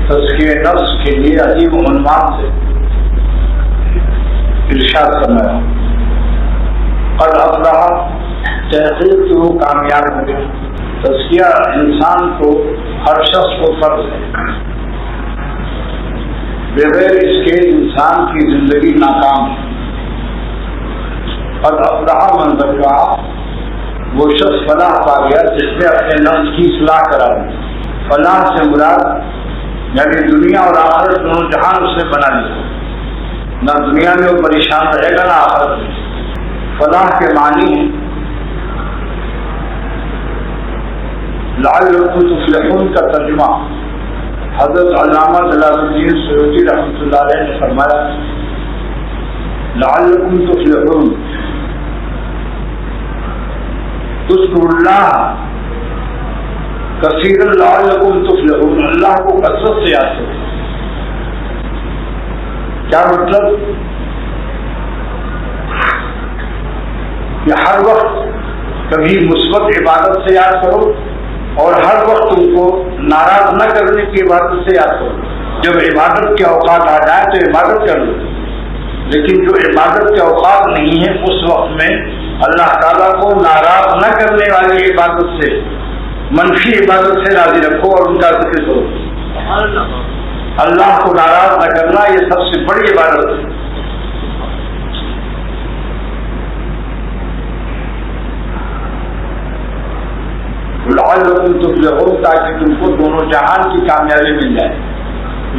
تزکیہ نفس کے لیے عظیم عنوان سے ارشاد فرمایا، قد افلح، تحقیق کہ وہ کامیاب ہو گیا۔ تزکیہ انسان کو، ہر شخص کو فرض ہے، بغیر اس کے انسان کی زندگی ناکام ہے۔ قد افلح من زکاھا، وہ شخص فلاح پا گیا جس نے اپنے نفس کی اصلاح کرا دی۔ فلاح سے مراد یعنی دنیا اور آخرت دونوں جہان اس نے بنا لیا، نہ دنیا میں وہ پریشان رہے گا نہ آخرت میں۔ فلاح کے معنی ہے لعلکم تفلحون کا ترجمہ حضرت علامہ جلال الدین سیوطی رحمۃ اللہ علیہ نے فرمایا، لعلکم تفلحون، اذکروا اللہ کثیرا لعلکم تفلحون، اللہ کو کثرت سے یاد کرو۔ کیا مطلب؟ کہ ہر وقت کبھی مثبت عبادت سے یاد کرو اور ہر وقت تم کو ناراض نہ کرنے کی عبادت سے یاد کرو۔ جب عبادت کے اوقات آ جائیں تو عبادت کر لو، لیکن جو عبادت کے اوقات نہیں ہیں اس وقت میں اللہ تعالیٰ کو ناراض نہ کرنے والی عبادت سے، منفی عبادت سے راضی رکھو اور ان کا ذکر کرو۔ اللہ کو ناراض نہ کرنا یہ سب سے بڑی عبادت ہے۔ لعلکم تفلحون، تاکہ تم کو دونوں جہان کی کامیابی مل جائے۔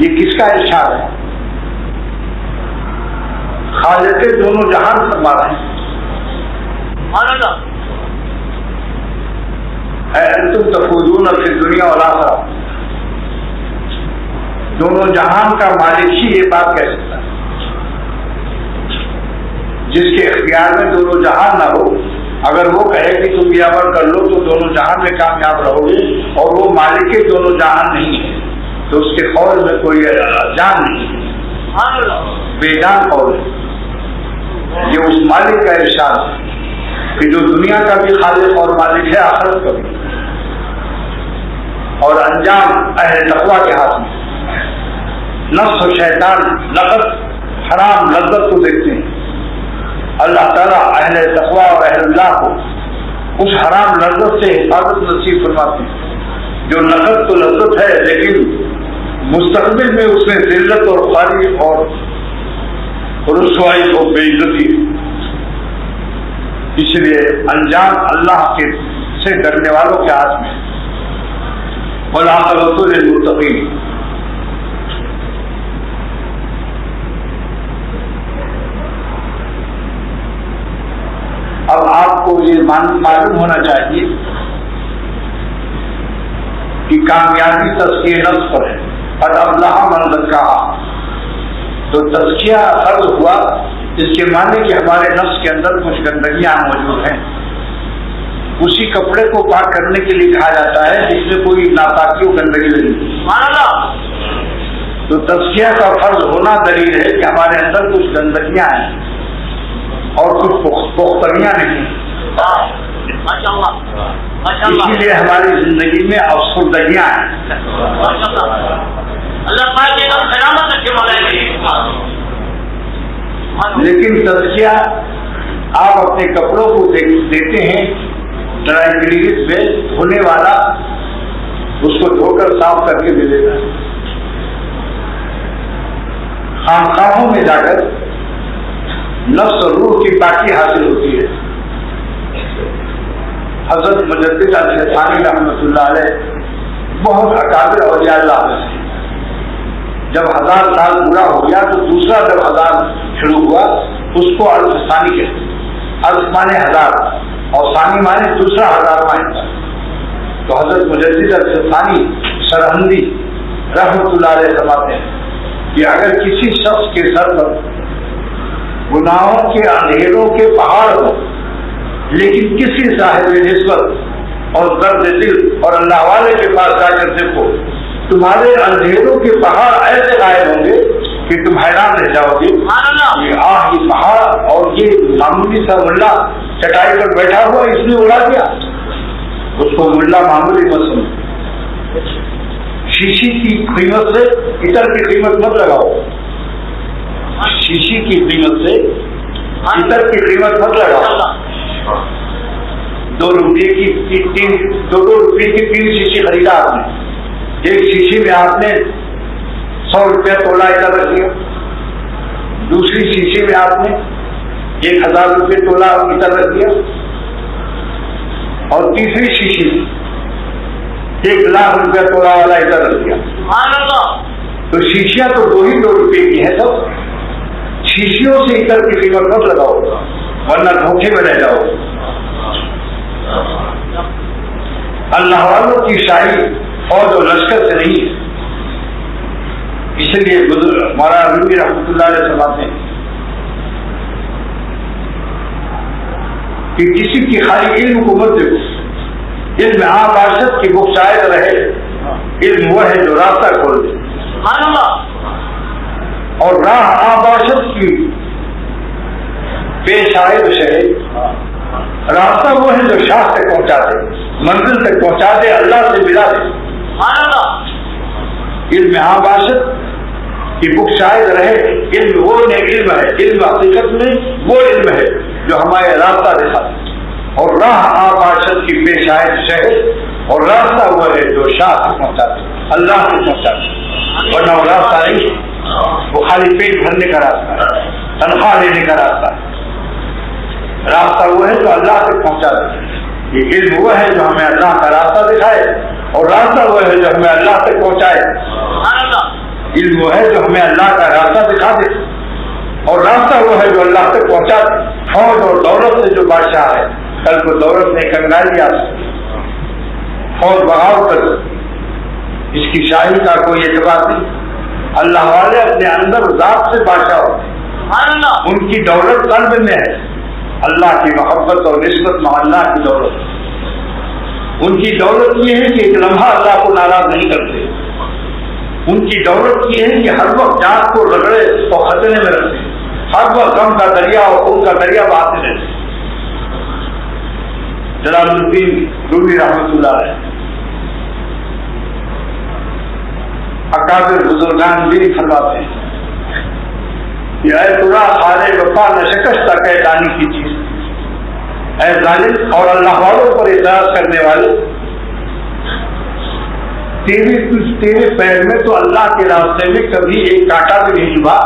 یہ کس کا ارشاد ہے؟ خالق دونوں جہان فرما رہے ہیں، انتم تفوزون فی الدنیا والآخرہ، دونوں جہان کا مالک ہی یہ بات کہہ سکتا ہے۔ جس کے اختیار میں دونوں جہان نہ ہو، اگر وہ کہے کہ تم یہ عمل کر لو تو دونوں جہان میں کامیاب رہو گے، اور وہ مالک دونوں جہان نہیں ہے تو اس کے قول میں کوئی جان نہیں ہے، بے جان قول ہے۔ یہ اس مالک کا ارشاد ہے کہ جو دنیا کا بھی خالق اور مالک ہے، آخرت کا بھی، اور انجام اہل تقویٰ کے ہاتھ میں۔ نفس و شیطان لذت حرام لذت کو دیکھتے ہیں، اللہ تعالیٰ اہل تقویٰ اور اہل اللہ کو اس حرام لذت سے حفاظت نصیب فرماتے ہیں۔ جو لذت تو لذت ہے لیکن مستقبل میں اس میں ذلت اور خواری اور رسوائی اور بے عزتی ہے۔ اس لیے انجام اللہ کے سے ڈرنے والوں کے ہاتھ میں۔ والعاقبۃ للمتقین، اب آپ کو یہ معلوم ہونا چاہیے کہ کامیابی تزکیہ نفس پر ہے۔ قد افلح من زکاھا، تو تزکیہ فرض ہوا، اس کے معنی کہ ہمارے نفس کے اندر کچھ گندگیاں موجود ہیں، اسی کپڑے کو پاک کرنے کے لیے کہا جاتا ہے جس میں کوئی ناپاکی و گندگی لگی۔ تو تزکیہ کا فرض ہونا دلیل ہے کہ ہمارے اندر کچھ گندگیاں ہیں اور کچھ پختگیاں نہیں، اسی لیے ہماری زندگی میں افسردگیاں ہیں۔ لیکن تزکیہ آپ اپنے کپڑوں کو دیتے ہیں ڈرائی کلینس میں، دھونے والا اس کو دھو کر صاف کر کے دے دیتا ہے۔ خانقاہوں میں جا کر نفس اور روح کی پاکی حاصل ہوتی ہے۔ حضرت مجدد الشیطانی رحمۃ اللہ علیہ بہت اکابر اولیاء اللہ میں سے، جب 1000 سال پورا ہو گیا تو دوسرا جب 1000 شروع ہوا اس کو الف ثانی کہتے ہیں۔ الف مانے 1000 اور ثانی مانے دوسرا 1000واں حصہ۔ تو حضرت مجدد الشیطانی سرہندی رحمۃ اللہ علیہ فرماتے ہیں کہ اگر کسی شخص کے سر پر گناہوں کے اندھیروں کے پہاڑ ہو، لیکن کسی صاحب نسبت اور درد دل اور اللہ والے کے پاس جا کر دیکھو، تمہارے اندھیروں کے پہاڑ ایسے غائب ہوں گے کہ تم حیران رہ جاؤ گے۔ یہ پہاڑ اور یہ معمولی سا ملا چٹائی پر بیٹھا ہوا اس نے اڑا دیا، اس کو ملا معمولی مت سمجھو۔ شیشی کی قیمت سے عطر کی قیمت مت لگاؤ، شیشی کی قیمت سے عطر کی قیمت مت لگاؤ۔ 2 روپے کی 2 روپے کی 3 شیشی خریدا آپ نے، ایک شیشی میں آپ نے 100 روپیہ تولا عطر رکھ دیا، دوسری شیشی میں آپ نے 1000 روپے تولا عطر رکھ دیا، اور تیسری شیشی 1,00,000 روپیہ تولا والا عطر رکھ دیا۔ تو شیشیاں تو 2 روپے کی ہیں سب، شیشیوں سے عطر کی قیمت مت لگاؤ ورنہ دھوکے میں رہ جاؤ۔ اللہ والوں کی شاہی فوج اور لشکر سے نہیں ہے، اس لیے مولانا رومی رحمۃ اللہ علیہ فرماتے ہیں کہ کسی کی خالی علم کو مت دیکھو، علم عام باشد کی بک شاید رہے، علم وہ ہے جو راستہ کھول دے، اور راہ عام باشد کی بے شاید شہے، راستہ وہ ہے جو شاہ تک پہنچا دے، منزل تک پہنچا دے، اللہ سے ملا دے۔ علم عام باشد کی بک شاید رہے، علم وہ علم ہے، علم حقیقت میں وہ علم ہے جو ہمارے راستہ دکھاتے، اور راہ عام باشد کی بے شاید شہر، اور راستہ وہ ہے جو شاہ تک پہنچاتے، اللہ سے پہنچاتے، ورنہ وہ راستہ نہیں ہے، وہ خالی پیٹ بھرنے کا راستہ ہے، تنخواہ لینے کا راستہ ہے۔ راستہ وہ ہے جو اللہ تک پہنچا دے، یہ علم وہ ہے جو ہمیں اللہ کا راستہ دکھائے، اور راستہ وہ ہے جو ہمیں اللہ تک پہنچائے۔ علم وہ ہے جو ہمیں اللہ کا راستہ دکھا دے، اور راستہ وہ ہے جو اللہ تک پہنچا دے۔ فوج اور دولت سے جو بادشاہ ہے، کل کو دولت میں کنگالی آ سکتی، فوج بغاوت کر سکتی، اس کی شاہی کا کوئی اعتبار نہیں۔ اللہ والے اپنے اندر ذات سے بادشاہ ہوتے ہیں، ان کی دولت قلب میں ہے، اللہ کی محبت اور نسبت میں اللہ کی دولت، ان کی دولت یہ ہے کہ ایک لمحہ اللہ کو ناراض نہیں کرتے، ان کی دولت یہ ہے کہ ہر وقت جان کو رگڑے اور خطرے میں رکھتے، ہر وقت غم کا دریا اور خون کا دریا بہاتے رہتے۔ جلال الدین رومی رحمۃ اللہ علیہ اکابر بزرگان بھی فرماتے ہیں کہ اے ترا خارے وفا نہ شکستہ کہ دانی کی چیز، اے ظالم اور اللہ والوں پر اعتراض کرنے والے، تیرے پیر میں تو اللہ کے راستے میں کبھی ایک کانٹا بھی نہیں چبھا،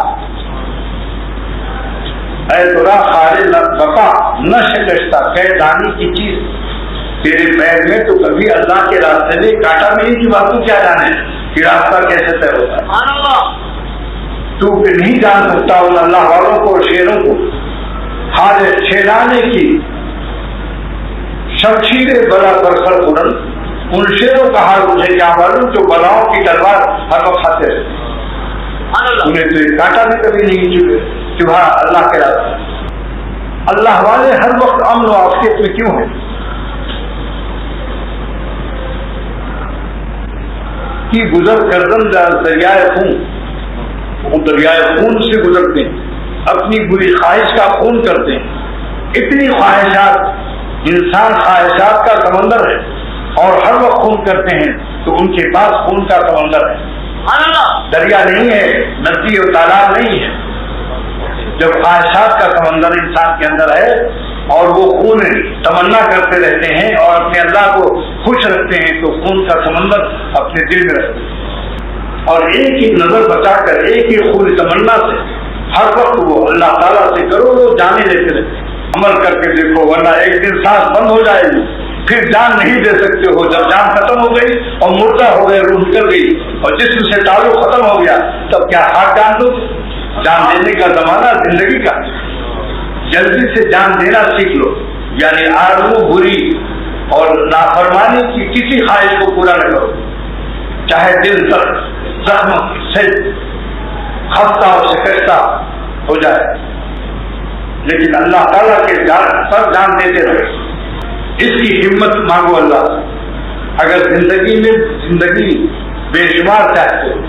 اے ترا خارے وفا نہ شکستہ کہ دانی کی چیز، تیرے پیر میں تو کبھی اللہ کے راستے میں کانٹا بھی نہیں چبھا، تو کیا جانے کہ راستہ کیسے طے ہوتا ہے؟ تو کہ نہیں جان سکتا ان اللہ والوں کو اور شیروں کو، حاجت چھیڑانے کی شمشیر بلا برسر بلند، ان شیروں کا حال مجھے کیا معلوم جو بلاؤں کی تلوار ہر وقت کھاتے رہتے، انہیں تو ایک کانٹا بھی کبھی نہیں چبھا اللہ کے راستے۔ اللہ والے ہر وقت امن و عافیت میں کیوں ہیں؟ کی گزر کردن دریائے خون، وہ دریائے خون سے گزرتے ہیں، اپنی بری خواہش کا خون کرتے ہیں، اتنی خواہشات، انسان خواہشات کا سمندر ہے اور ہر وقت خون کرتے ہیں، تو ان کے پاس خون کا سمندر ہے، دریا نہیں ہے، ندی اور تالاب نہیں ہے۔ جب خواہشات کا سمندر انسان کے اندر ہے اور وہ خون تمنا کرتے رہتے ہیں اور اپنے اللہ کو خوش رکھتے ہیں، تو خون کا سمندر اپنے دل میں رکھتے ہیں، اور ایک ہی نظر بچا کر ایک ہی خون تمنا سے ہر وقت وہ اللہ تعالیٰ سے کروڑوں جانیں لیتے رہتے ہیں۔ عمل کر کے دیکھو، ورنہ ایک دن سانس بند ہو جائے گی، پھر جان نہیں دے سکتے ہو۔ جب جان ختم ہو گئی اور مردہ ہو گئے، روح نکل گئی اور جسم سے تعلق ختم ہو گیا، تب کیا ہاتھ جان دو؟ جان دینے کا زمانہ زندگی کا، جلدی سے جان دینا سیکھ لو، یعنی آرزو بری اور نافرمانی کی کسی خواہش کو پورا نہ کرو، چاہے دل تک زخم سے خستہ اور شکستہ ہو جائے، لیکن اللہ تعالیٰ کے پر جان دیتے رہے۔ اس کی ہمت مانگو اللہ سے۔ اگر زندگی میں زندگی بے شمار چاہتے،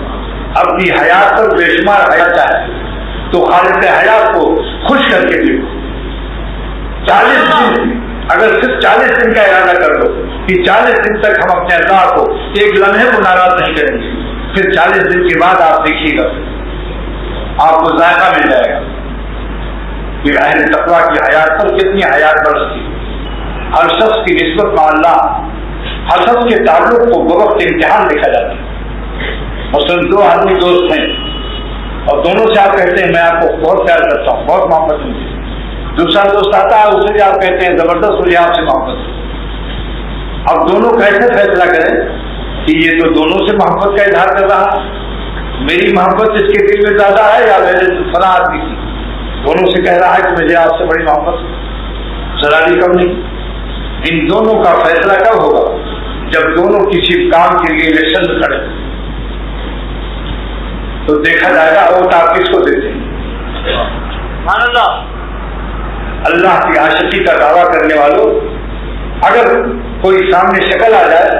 اپنی حیات پر بے شمار حیات چاہتے، تو خالق حیات کو خوش کر کے دیکھو۔ 40 دن اگر صرف 40 دن کا ارادہ کر لو کہ 40 دن تک ہم اپنے اللہ کو ایک لمحے کو ناراض نہیں کریں گے، پھر 40 دن کے بعد آپ دیکھیے گا آپ کو ذائقہ مل جائے گا کہ اہل تقویٰ کی حیات پر کتنی حیات برستی۔ ہر شخص کی نسبت مع اللہ، ہر شخص کے تعلق کو بوقت امتحان دیکھا جاتا ہے۔ مثلاً 2 آدمی دوست ہیں اور دونوں سے آپ کہتے ہیں میں آپ کو بہت پیار کرتا ہوں، بہت محبت ہے مجھے، دوسرا دوست آتا ہے اسے بھی آپ کہتے ہیں زبردست مجھے آپ سے محبت ہے۔ اب دونوں کیسے فیصلہ کریں کہ یہ تو دونوں سے محبت کا اظہار کر رہا، میری محبت اس کے دل میں زیادہ ہے یا میرے فلاں آدمی کی؟ دونوں سے کہہ رہا ہے کہ مجھے آپ سے بڑی محبت، ذرا بھی کم نہیں۔ ان دونوں کا فیصلہ کب ہوگا؟ جب دونوں کسی کام کے لیے الیکشن میں کھڑے تو دیکھا جائے گا ووٹ آپ کس کو دیتے ہیں۔ اللہ کی عاشقی کا دعویٰ کرنے والوں، اگر کوئی سامنے شکل آ جائے،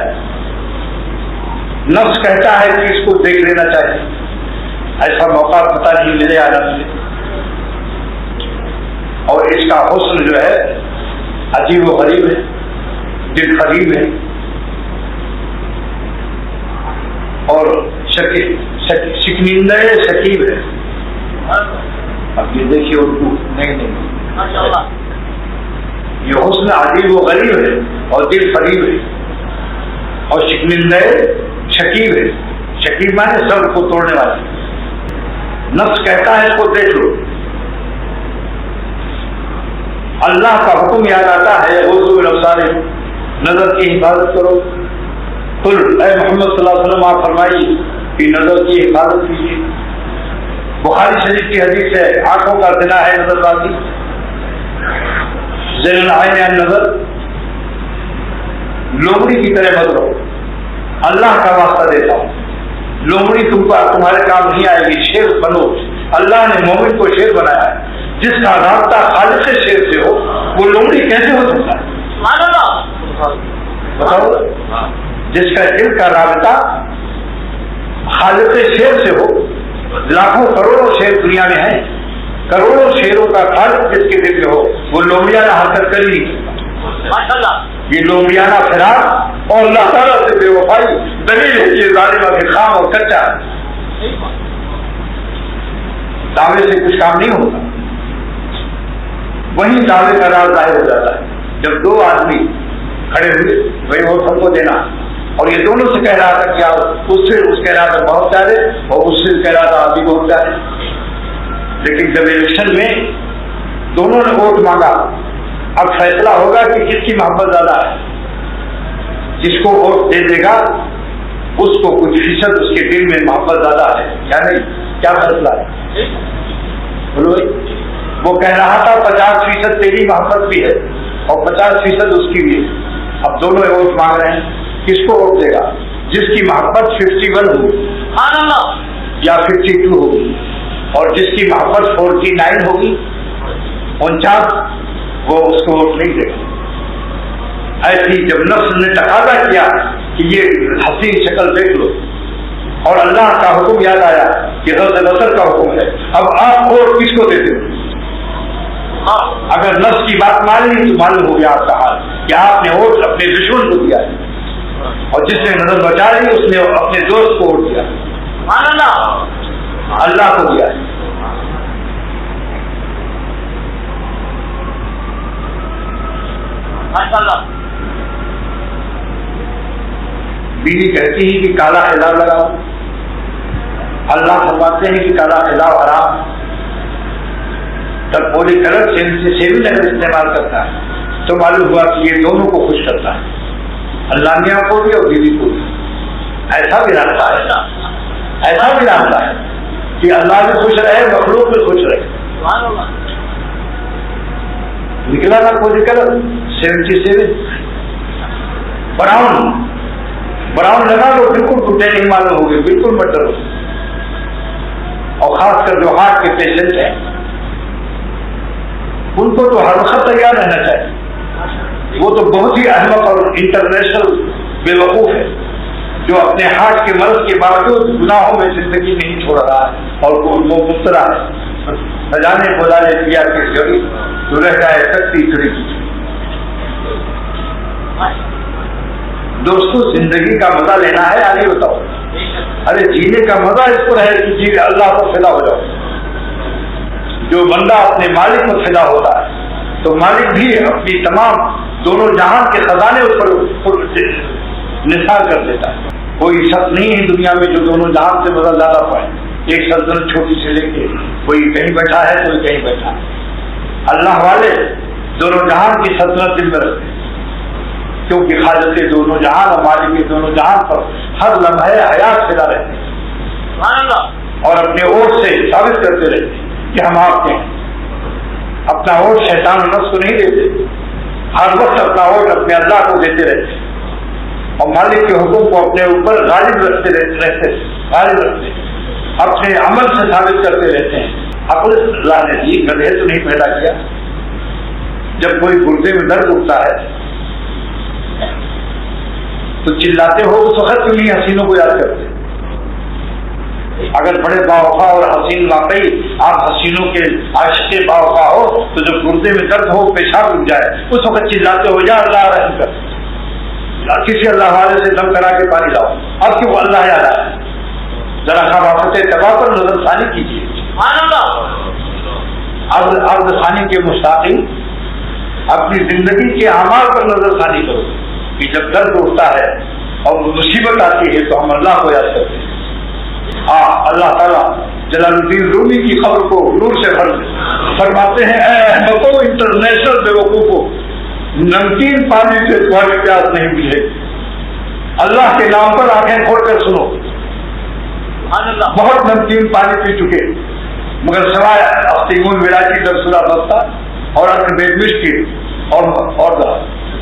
نفس کہتا ہے کہ اس کو دیکھ لینا چاہیے، ایسا موقع پتہ نہیں ملے یا نہ ملے، اور اس کا حسن جو ہے عجیب و غریب ہے، دل قریب ہے، اور شکنندہ شکیب ہے۔ اب یہ دیکھیے اردو نہیں یہ حسن عجیب و غریب ہے اور دل قریب ہے اور شکنندہ شکیب ہے۔ شکیب مانے سب کو توڑنے والے، نفس کہتا ہے اس کو دیکھ لو، اللہ کا حکم یاد آتا ہے غضوا من الابصار، نظر کی حفاظت کرو۔ قل اے محمد صلی اللہ علیہ وسلم آپ فرمائیے کہ نظر کی حفاظت کیجیے۔ بخاری شریف کی حدیث ہے آنکھوں کا زنا ہے نظر بازی، زنا العین النظر، لومڑی کی طرح مت رہو، اللہ کا واسطہ دیتا ہوں، لومڑی تمہارے کام نہیں آئے گی، شیر بنو۔ اللہ نے مومن کو شیر بنایا ہے، جس کا رابطہ خالق شیر سے ہو وہ لومڑی کیسے ہو سکتا ہے؟ بتاؤ، جس کا دل کا رابطہ خالق شیر سے ہو، لاکھوں کروڑوں شیر دنیا میں ہیں، کروڑوں شیروں کا خالق جس کے دل میں ہو وہ لومڑیانہ حرکت کر ہی نہیں سکتا۔ یہ لومڑیانہ فراق اور اللہ تعالیٰ سے بے وفائی دلیل ہے یہ ظالمہ کے خام اور کچا ہے، دعوے سے کچھ کام نہیں ہوتا، وہیں دعوے کا راز ظاہر ہو جاتا ہے۔ جب 2 آدمی کھڑے ہوئے وہی وہ سب کو دینا، اور یہ دونوں سے کہہ رہا تھا کہ آپ اس سے اس کہہ رہا تھا بہت پیارے اور اس سے کہہ رہا تھا آپ بھی بہت پیارے، لیکن جب الیکشن میں دونوں نے ووٹ مانگا اب فیصلہ ہوگا کہ کس کی محبت زیادہ ہے۔ جس کو ووٹ دے دے گا اس کو کچھ فیصد اس کے دل میں محبت زیادہ ہے یا نہیں، کیا فیصلہ ہے بولو؟ وہ کہہ رہا تھا 50% تیری محبت بھی ہے اور 50% اس کی بھی ہے۔ اب دونوں ووٹ مانگ رہے ہیں، کس کو ووٹ دے گا؟ جس کی محبت 51 ہوگی یا 52 ہوگی، اور جس کی محبت 49 ہوگی 49، وہ اس کو ووٹ نہیں دے گا۔ ایسی جب نفس نے تقاضا کیا کہ یہ حسین شکل دیکھ لو اور اللہ کا حکم یاد آیا کہ غض بصر کا حکم ہے، اب آپ ووٹ کس کو دیتے ہو؟ اگر نفس کی بات مان لی تو معلوم ہو گیا آپ کا حال کہ آپ نے ووٹ اپنے دشمن کو دیا ہے، اور جس نے نظر بچا لی اس نے اپنے دوست کو ووٹ دیا، اللہ کو دیا ہے۔ بیوی کہتی ہے کہ کالا خلاف لگاؤ، اللہ فرماتے ہیں کہ کالا خلاف حرام، تب پوری کلر سے بھی اگر استعمال کرتا ہے تو معلوم ہوا کہ یہ دونوں کو خوش کرتا ہے، اللہ میاں کو بھی اور بیوی کو بھی۔ ایسا بھی رہتا ہے، ایسا بھی رہتا ہے کہ اللہ بھی خوش رہے مخلوق بھی خوش رہے۔ نکلا نا پوری کلر 77 براؤن لگا لو بالکل ٹوٹے نہیں معلوم ہوگی، بالکل مت ڈرو، اور خاص کر جو ہارٹ کے پیشنٹ ہیں ان کو تو ہر وقت تیار رہنا چاہیے۔ وہ تو بہت ہی احمق اور انٹرنیشنل بے وقوف ہے جو اپنے ہارٹ کے مرض کے باوجود گناہوں میں زندگی نہیں چھوڑ رہا ہے اور وہ مبتلا ہے، سجانے بولانے کیا کے ذریعے تو رہ جائے سکتی کھڑی۔ دوستو زندگی کا مزہ لینا ہے یا نہیں بتاؤ؟ ارے جینے کا مزہ اس پر ہے کہ جی اللہ کو فدا ہو جاؤ. جو بندہ اپنے مالک کو فدا ہوتا ہے تو مالک بھی اپنی تمام دونوں جہان کے خزانے اس پر نثار کر دیتا ہے. کوئی شخص نہیں ہے دنیا میں جو دونوں جہان سے مزہ زیادہ پائے. ایک سلطنت چھوٹی سے لے کے کوئی کہیں بیٹھا ہے کوئی کہیں بیٹھا ہے. اللہ والے دونوں جہان کی سلطنت دل میں رکھتے ہیں کیونکہ خالق دونوں جہان اور مالک کے دونوں جہان پر ہر لمحے حیات فدا رہتے ہیں اور اپنے ووٹ سے ثابت کرتے رہتے ہیں کہ ہم آپ کے ہیں. اپنا ووٹ شیطان و نفس کو نہیں دیتے, ہر وقت اپنا ووٹ اپنے اللہ کو دیتے رہتے ہیں اور مالک کے حکم کو اپنے اوپر غالب رہتے اپنے عمل سے ثابت کرتے رہتے ہیں. عقل اللہ نے دی, گدھے تو نہیں پیدا کیا. جب کوئی گردے میں درد اٹھتا ہے تو چلاتے ہو اس وقت کیوں نہیں حسینوں کو یاد کرتے؟ اگر بڑے باوفا اور حسین واقعی آپ حسینوں کے عاشق باوفا ہو تو جب گردے میں درد ہو پیشاب رک جائے اس وقت چلاتے ہو یا اللہ رحم کر, کسی اللہ والے سے دم کرا کے پانی لاؤ. اب کیوں اللہ یاد آیا؟ ذرا خبافت تباہ پر نظر ثانی کیجیے. عرض ثانی کے مستقل اپنی زندگی کے اعمال پر نظر ثانی کرو کہ جب درد اٹھتا ہے اور مصیبت آتی ہے تو ہم اللہ کو یاد کرتے ہیں. اللہ تعالیٰ جلال الدین رومی کی خبر کو نور سے بھر فرماتے ہیں اے احمقو انٹرنیشنل بیوقوفو, نمکین پانی سے تمہاری پیاس نہیں بجھے. اللہ کے نام پر آنکھیں کھول کر سنو. بہت نمکین پانی پی چکے مگر سوائے اختیمون ولاجی درسلہ بستا اور بیدمش کی اور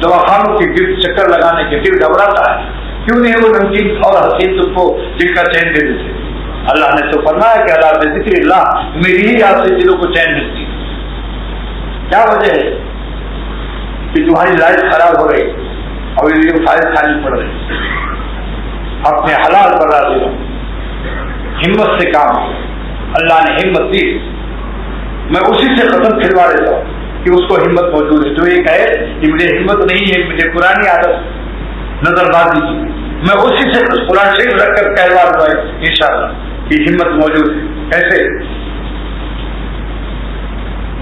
دواخانوں کے گرد چکر لگانے کے دل گھبراتا ہے. کیوں نہیں وہ نمکین اور حسین تم کو جن کا چین دے دیتے؟ اللہ نے تو فرمایا کہ اللہ ذکر اللہ میری ہی یاد سے دلوں کو چین ملتی. کیا وجہ ہے کہ تمہاری لائف خراب ہو رہی اور یہ فائد کھانی پڑ رہی؟ اپنے حلال پر راضی رہو, ہمت سے کام. اللہ نے ہمت دی, میں اسی سے قدم کھلوا دیتا ہوں کہ اس کو ہمت موجود ہے. جو یہ کہے کہ مجھے ہمت نہیں ہے, مجھے پرانی عادت نظر بازی کی, میں اسی سے قرآن شریف رکھ کر کہلوا دوں انشاءاللہ کہ ہمت موجود ہے. کیسے؟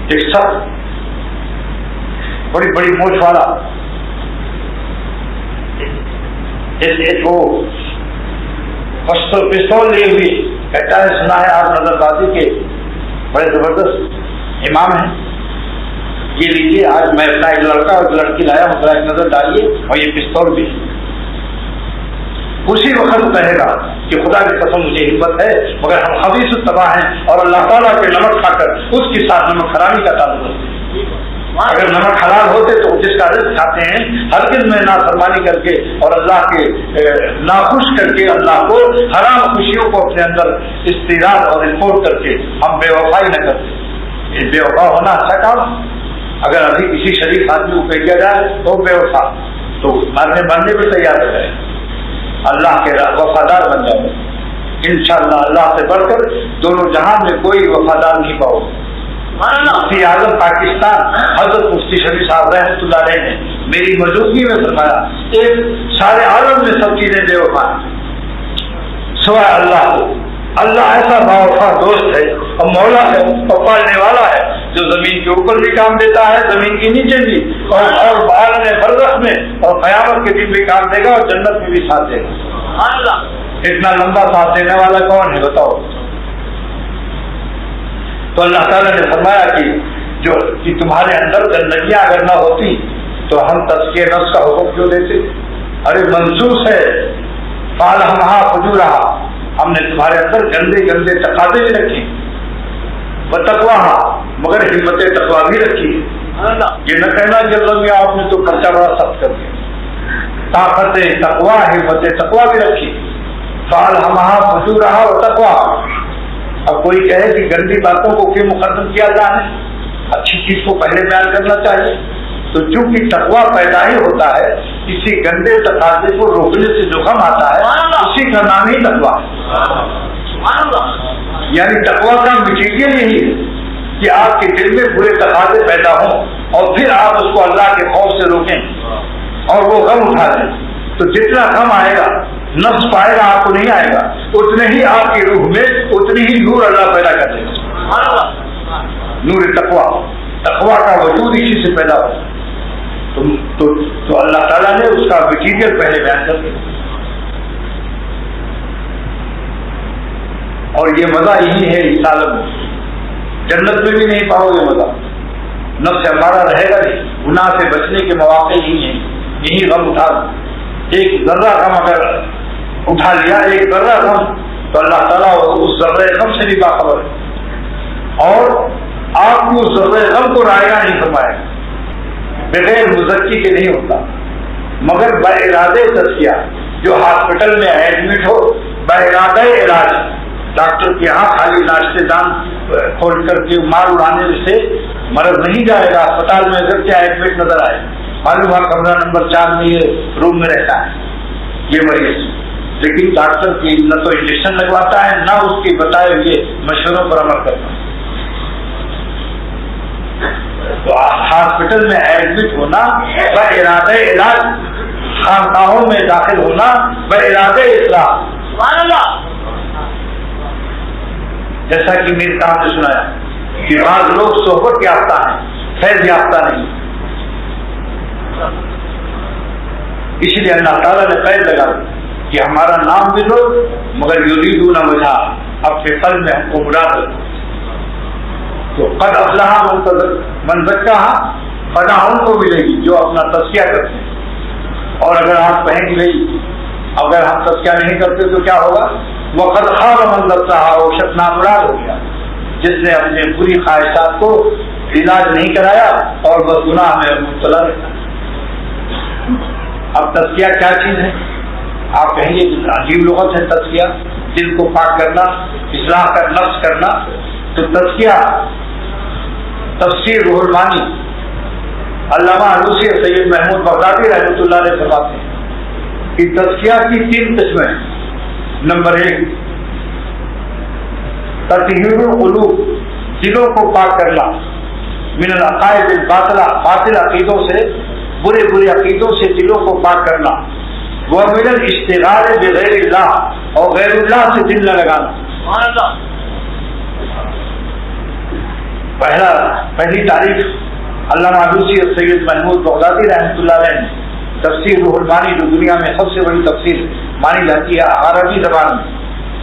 ایک شخص بڑی بڑی موچ والا پستول لیے ہوئی کہتا ہے سنا ہے آپ نظر بازی کے بڑے زبردست امام ہیں, یہ لیجیے آج میں اپنا ایک لڑکا اور لڑکی لایا ہوں, ذرا ایک نظر ڈالیے اور یہ پستول بھی. اسی وقت کہے گا کہ خدا کی قسم مجھے ہمت ہے مگر ہم خبیث الطبع ہیں اور اللہ تعالیٰ کے نمک کھا کر اس کے ساتھ نمک حرامی کا تعلق ہے. اگر نمک حلال ہوتے تو جس کا رزق کھاتے ہیں ہرگز میں نافرمانی کر کے اور اللہ کے ناخوش کر کے اللہ کو حرام خوشیوں کو اپنے اندر استیراد اور امپورٹ کر کے ہم بے وفائی نہ کرتے. بے وفا ہونا اچھا کام. اگر ابھی کسی شریف آدمی کو کہہ دیا جائے تو بے وفا, تو مرنے پہ تیار ہو جائے, اللہ کے وفادار بن جائے. انشاءاللہ اللہ سے بڑھ کر دونوں جہان میں کوئی وفادار نہیں پاؤ. مفتی اعظم پاکستان حضرت مفتی شفیع صاحب رحمۃ اللہ علیہ نے میری موجودگی میں فرمایا ایک سارے عالم میں سب چیزیں بے وفا سوائے اللہ کو. اللہ ایسا باوفا دوست ہے اور مولا ہے اور پالنے والا ہے جو زمین کے اوپر بھی کام دیتا ہے, زمین کے نیچے بھی, اور عالم برزخ میں اور قیامت کے دن بھی کام دے گا اور جنت میں بھی ساتھ دے گا. اتنا لمبا ساتھ دینے والا کون ہے بتاؤ؟ تو اللہ تعالیٰ نے فرمایا کہ تمہارے اندر گندگیاں اگر نہ ہوتی تو ہم تزکیہ نفس کا حکم کیوں دیتے؟ ارے منسوس ہے فعل ہمہا فجورہا, ہم نے تمہارے اندر گندے گندے تقاضے بھی رکھے, بتقواہا مگر ہمت تقوا بھی رکھی. یہ نہ کہنا کہ اللہ آپ نے تو خرچہ بڑا سخت کر دیا, طاقت تقوا ہمت تقوا بھی رکھی. فعل ہمہا فجورہا و تقواہا. اب کوئی کہے کہ گندی باتوں کو کیوں مقدم کیا جائے, اچھی چیز کو پہلے بیان کرنا چاہیے. تو چونکہ تقوا پیدا ہی ہوتا ہے, کسی گندے تقاضے کو روکنے سے جو غم آتا ہے اسی کا نام ہی تقوا ہے. یعنی تقوا کا مٹیریل یہی ہے کہ آپ کے دل میں برے تقاضے پیدا ہوں اور پھر آپ اس کو اللہ کے خوف سے روکیں. اور وہ غم اٹھا لیں تو جتنا غم آئے گا نفس پائے گا، آپ کو نہیں آئے گا، اتنے ہی آپ کی روح میں اتنی ہی نور اللہ پیدا کر دے گا، نور تقویٰ، تقویٰ کا وجود اسی سے پیدا ہو تو اللہ تعالیٰ نے اس کا مٹیریل پہلے بیان کر دیا. اور یہ مزہ یہی ہے اس عالم میں، جنت میں بھی نہیں پاؤ گے مزہ، نفس ہمارا رہے گا نہیں، گناہ سے بچنے کے مواقع یہی ہیں، یہی غم اٹھا ایک ذرہ غم اگر اٹھا لیا، ایک ذرہ غم، تو اللہ تعالیٰ اس ذرہ غم سے بھی باخبر ہے اور آپ کو اس ذرہ غم کو رائگاں نہیں فرمائے گا، بغیر مزکی کے نہیں ہوتا، مگر بارادہ تزکیہ. جو ہاسپٹل میں ایڈمٹ ہو بارادہ علاج، ڈاکٹر کے یہاں خالی ناشتے دان کھول کر کے مال اڑانے سے مرض نہیں جائے گا. اسپتال میں اگر کیا ایڈمٹ نظر آئے، معلوم ہے کمرہ نمبر 4 میں یہ روم میں رہتا ہے یہ مریض، لیکن ڈاکٹر کی نہ تو انجیکشن لگواتا ہے نہ اس کے بتائے ہوئے مشوروں پر عمل کرتا ہے. تو ہاسپٹل میں ایڈمٹ ہونا بارادہ علاج، خانقاہوں میں داخل ہونا بارادہ اصلاح. سبحان اللہ. جیسا کہ میرے کام نے سنایا کہ بعض لوگ صحبت یافتہ ہیں، فیض یافتہ نہیں، اس لیے اللہ تعالیٰ نے قید لگا کہ ہمارا نام بھی لو مگر یریدون وجہ، اپنے قلب میں ہم کو مراد رکھو. تو قد افلح من زکاہا، فلاح ان کو ملے گی جو اپنا تزکیہ کرتے ہیں. اور اگر آپ کہیں گے بھائی اگر ہم تزکیہ نہیں کرتے تو کیا ہوگا، وقد خاب من دساہا، وہ شخص نامراد ہو گیا جس نے اپنے بری خواہشات کو علاج نہیں کرایا اور بس گناہ میں مبتلا رہا. اب تزکیہ کیا چیز ہے؟ آپ کہیں گے عجیب لغت ہے تزکیہ، دل کو پاک کرنا، اصلاح کا نفس کرنا. تو تزکیہ تفسیر روح المانی علامہ علوسی سید محمود بغدادی رحمۃ اللہ علیہ فرماتے ہیں کہ تزکیہ کی 3 قسمیں. نمبر 1 تطہیر القلوب، دلوں کو پاک کرنا، من العقائد الباطلہ، باطل عقیدوں سے، برے عقیدوں سے دلوں کو پاک کرنا. وہ من الاشتغال بغیر اللہ، اور غیر اللہ سے دل نہ لگانا. پہلی تاریخ علامہ علوسی سید محمود بغدادی رحمۃ اللہ علیہ نے تفسیر روح المانی، جو دنیا میں سب سے بڑی تفسیر مانی جاتی ہے عربی زبان میں،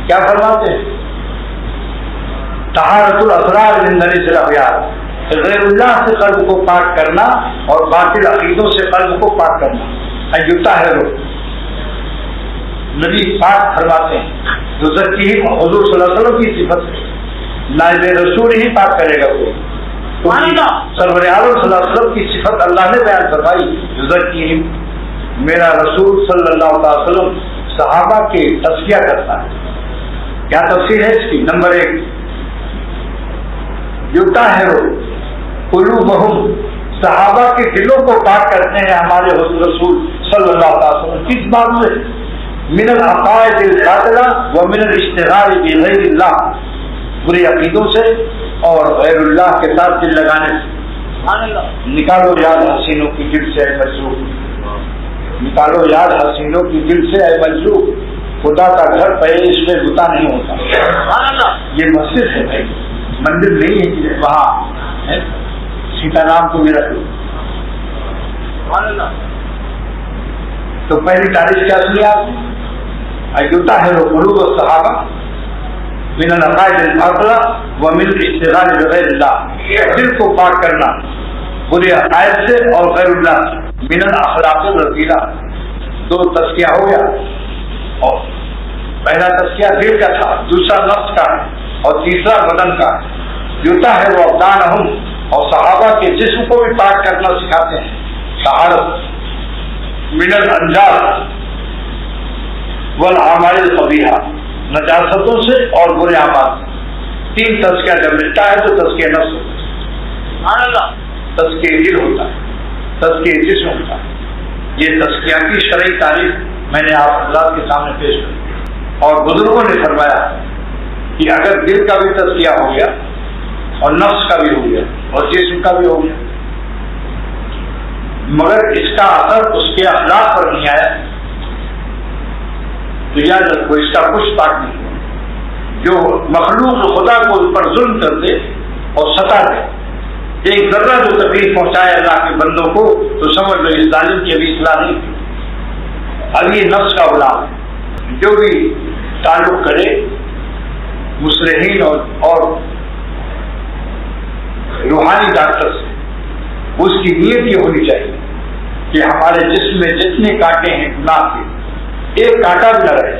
کیا فرماتے ہیں؟ طہارت الاسرار من دنس الاغیار، غیر اللہ سے قلب کو پاک کرنا اور باطل عقیدوں سے قلب کو پاک کرنا. یطہر، نبی پاک فرماتے ہیں جو زکی حضور صلی اللہ علیہ وسلم کی صفت ہے، نائب رسول ہی پاک کرے گا وہ. سرور عالم صلی اللہ علیہ وسلم کی صفت اللہ نے بیان فرمائی، یزکیہم، میرا رسول صلی اللہ علیہ وسلم صحابہ کے تزکیہ کرتا ہے. کیا تفسیر ہے اس کی؟ نمبر 1 یطہر قلوبہم، صحابہ کے دلوں کو پاک کرتے ہیں ہمارے رسول صلی اللہ علیہ وسلم. کس بات سے؟ من العقائد الباطلہ ومن الاشتغال بغیر اللہ، برے عقیدوں سے اور غیر اللہ کے ساتھ دل لگانے سے. نکالو یاد حسینوں کی دل سے اے مجروح، نکالو یاد حسینوں کی دل سے اے مجروح. خدا کا گھر پہ اس میں گتا نہیں ہوتا. یہ مسجد ہے بھائی، مندر نہیں ہے کہ وہاں سیتا نام کو بھی رکھ لو. تو پہلی تاریخ کیا سنی آپ نے؟ یطہر قلوب الصحابہ من العقائد الباطلہ ومن الاشتغال بغیر اللہ، دل کو پاک کرنا برے عقائد سے اور غیر اللہ سے. من الاخلاق الرذیلہ، 2 تزکیہ ہو گیا. اور پہلا تزکیہ دل کا تھا، دوسرا نفس کا ہے اور تیسرا بدن کا ہے. یطہر ابدانہم، اور صحابہ کے جسم کو بھی پاک کرنا سکھاتے ہیں. طہارت من الانجاس والاعمال القبیحہ، نجاستوں سے اور برے اعمال سے. 3 تزکیہ جب ملتا ہے تو تزکیہ نفس ہوتا ہے، تزکیہ دل ہوتا ہے، تزکیہ جسم ہوتا ہے. یہ تزکیہ کی شرعی تعریف میں نے آپ حضرات کے سامنے پیش کی. اور بزرگوں نے فرمایا کہ اگر دل کا بھی تزکیہ ہو گیا اور نفس کا بھی ہو گیا اور جسم کا بھی ہو گیا مگر اس کا اثر اس کے اخلاق پر نہیں آیا تو یاد رکھو اس کا کچھ طاق نہیں ہوا. جو مخلوق خدا کو اس پر ظلم کر دے اور ستا دے، ایک ذرہ جو تکلیف پہنچائے اللہ کے بندوں کو، تو سمجھ لو اس ظالم کی ابھی اصلاح نہیں تھی. اب یہ نفس کا غلام ہے. جو بھی تعلق کرے مصلحین اور روحانی ڈاکٹر سے، اس کی نیت یہ ہونی چاہیے کہ ہمارے جسم میں جتنے کانٹے ہیں گناہ کے، ایک کانٹا بھی نہ رہے.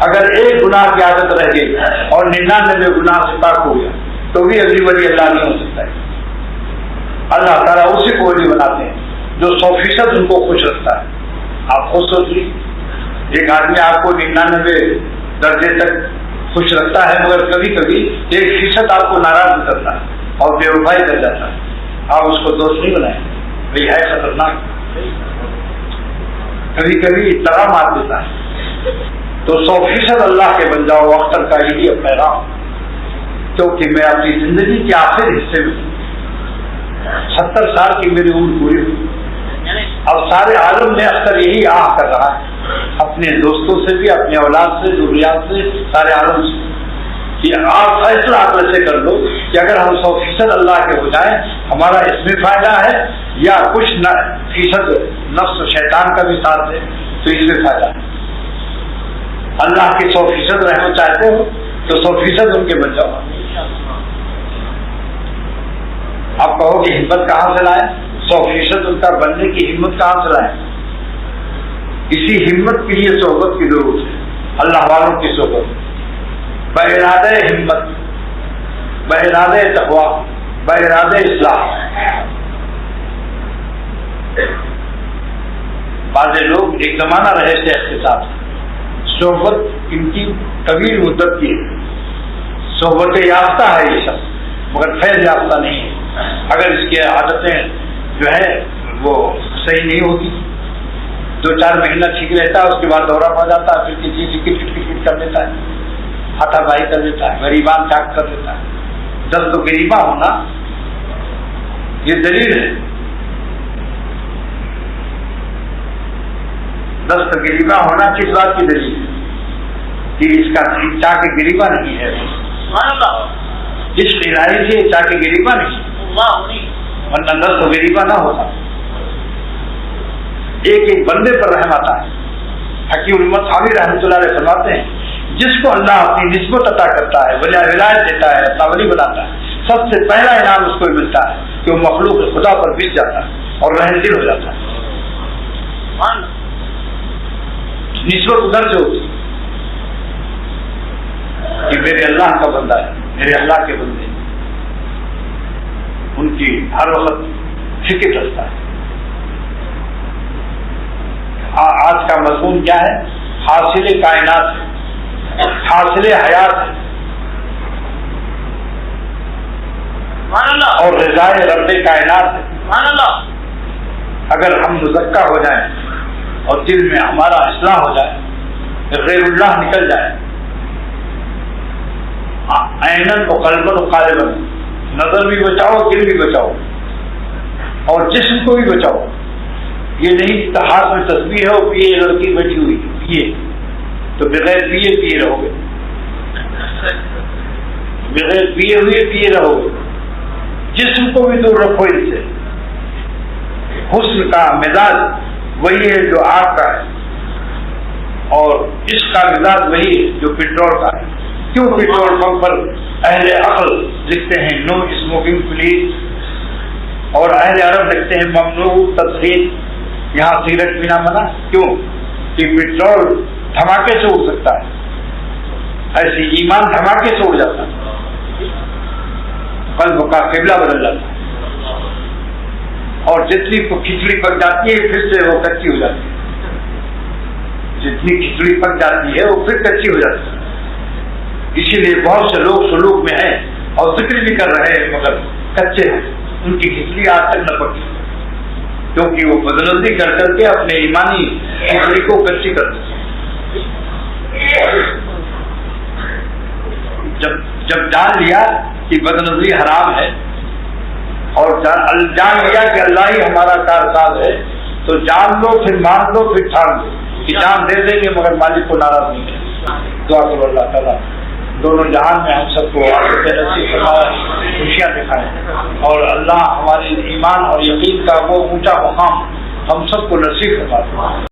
اگر ایک گناہ کی عادت رہ گئی اور 99 گناہ سے پاک ہو گیا تو بھی اگلی ولی اللہ نہیں ہو سکتا ہے. اللہ تعالیٰ اسی کو ولی بناتے ہیں جو 100% ان کو خوش رکھتا ہے. آپ خود سوچ لیجیے، ایک آدمی آپ کو 99 درجے تک خوش رکھتا ہے مگر کبھی کبھی 1% آپ کو ناراض کرتا ہے اور بے وفائی کر جاتا ہے. آپ اس کو دوست نہیں بنائیں، بھائی ہے خطرناک، کبھی کبھی طرح مار دیتا ہے. تو 100% اللہ کے بن جاؤ. اختر کا یہی اب پیغام، کیونکہ میں اپنی زندگی کے آخر حصے میں 70 سال کی میری عمر پوری ہوئی. اب سارے عالم میں اختر یہی آہ کر رہا ہے، اپنے دوستوں سے بھی، اپنے اولاد سے، ذریات سے، سارے عالم سے، کہ آپ فیصلہ عقل سے کر لو کہ اگر ہم 100% اللہ کے ہو جائیں ہمارا اس میں فائدہ ہے، یا کچھ فیصد نفس و شیطان کا بھی ساتھ ہے تو اس میں فائدہ ہے. اللہ کی 100% رحمت چاہتے ہو تو 100% ان کے بن جاؤ. آپ کہو کہ ہمت کہاں سے لائیں؟ 100% ان کا بننے کی ہمت کہاں سے لائیں؟ اسی ہمت کے لیے صحبت کی ضرورت ہے، اللہ والوں کی صحبت، بارادہ ہمت، بارادہ تقویٰ، بارادہ اصلاح. بعض لوگ ایک زمانہ رہے شیخ کے ساتھ، صحبت ان کی طویل مدت کی ہے، صحبت یافتہ ہے یہ شخص مگر فیض یافتہ نہیں ہے. اگر اس کی عادتیں جو ہے وہ صحیح نہیں ہوتی، 2-4 مہینہ ٹھیک رہتا ہے، اس کے بعد دورہ پڑ جاتا ہے، پھر کسی کٹ کر دیتا ہے، ہاتھا بائی کر دیتا ہے، غریبان چاک کر دیتا ہے. دست و غریبہ ہونا یہ دلیل ہے. دست غریبہ ہونا کس بات کی دلیل ہے؟ کہ اس کا چاک غریبہ نہیں ہے. اس قرائی سے چاک غریبہ نہیں، ورنہ دست غریبہ نہ ہوتا. ایک ایک بندے پر رحم آتا ہے. حکیم الامت حاوی رحمۃ اللہ علیہ فرماتے ہیں جس کو اللہ اپنی نسبت عطا کرتا ہے، ولایت دیتا ہے، اپنا ولی بناتا ہے، سب سے پہلا انعام اس کو ملتا ہے کہ وہ مخلوق خدا پر بچ جاتا ہے اور رحم دل ہو جاتا ہے. نسبت ادھر سے ہوتی کہ میرے اللہ کا بندہ ہے، میرے اللہ کے بندے، ان کی ہر وقت فکر رکھتا ہے. آج کا مضمون کیا ہے؟ حاصل کائنات ہے، حاصل حیات ہے اور رضائے رب کائنات ہے. اگر ہم مزکہ ہو جائیں اور دل میں ہمارا اصلاح ہو جائے، غیر اللہ نکل جائے، عیناً و قلباً و قالباً، نظر بھی بچاؤ، دل بھی بچاؤ اور جسم کو بھی بچاؤ. یہ نہیں کہ ہاتھ میں تسبیح ہے اور پیے لڑکی بیٹھی ہوئی پیے تو بغیر پیے رہو گے، بغیر پیے ہوئے پیے رہو گے. جسم کو بھی دور رکھو ان سے. حسن کا مزاج وہی ہے جو آگ کا ہے اور عشق کا مزاج وہی ہے جو پیٹرول کا ہے. کیوں پیٹرول پمپ پر اہل عقل لکھتے ہیں نو اسموکنگ پلیز، اور اہل عرب لکھتے ہیں ممنوع تدخین، یہاں سگریٹ پینا منع؟ کیوں؟ کہ پیٹرول دھماکے سے اڑ سکتا ہے، ایسے ایمان دھماکے سے اڑ جاتا ہے، قلب کا قبلہ بدل جاتا ہے، اور جتنی کھچڑی پک جاتی ہے پھر سے وہ کچی ہو جاتی ہے. جتنی کھچڑی پک جاتی ہے وہ پھر کچی ہو جاتی ہے. اسی لیے بہت سے لوگ سلوک میں ہیں اور ذکر بھی کر رہے ہیں مگر کچے ہیں، ان کی کھچڑی آج تک نہ پکی کیونکہ وہ بدنظری کر کر کے اپنے ایمانی کھچڑی کو کچی کر دیتے. جب جان لیا کہ بدنظری حرام ہے اور جان لیا کہ اللہ ہی ہمارا کارساز ہے، تو جان لو، پھر مان لو، پھر ٹھان لو کہ جان دے دیں گے مگر مالک کو ناراض نہیں کریں۔ دعا کرو اللہ تعالیٰ دونوں جہان میں ہم سب کو عافیت نصیب فرمائے، خوشیاں دکھائیں، اور اللہ ہمارے ایمان اور یقین کا وہ اونچا مقام ہم سب کو نصیب فرمائے۔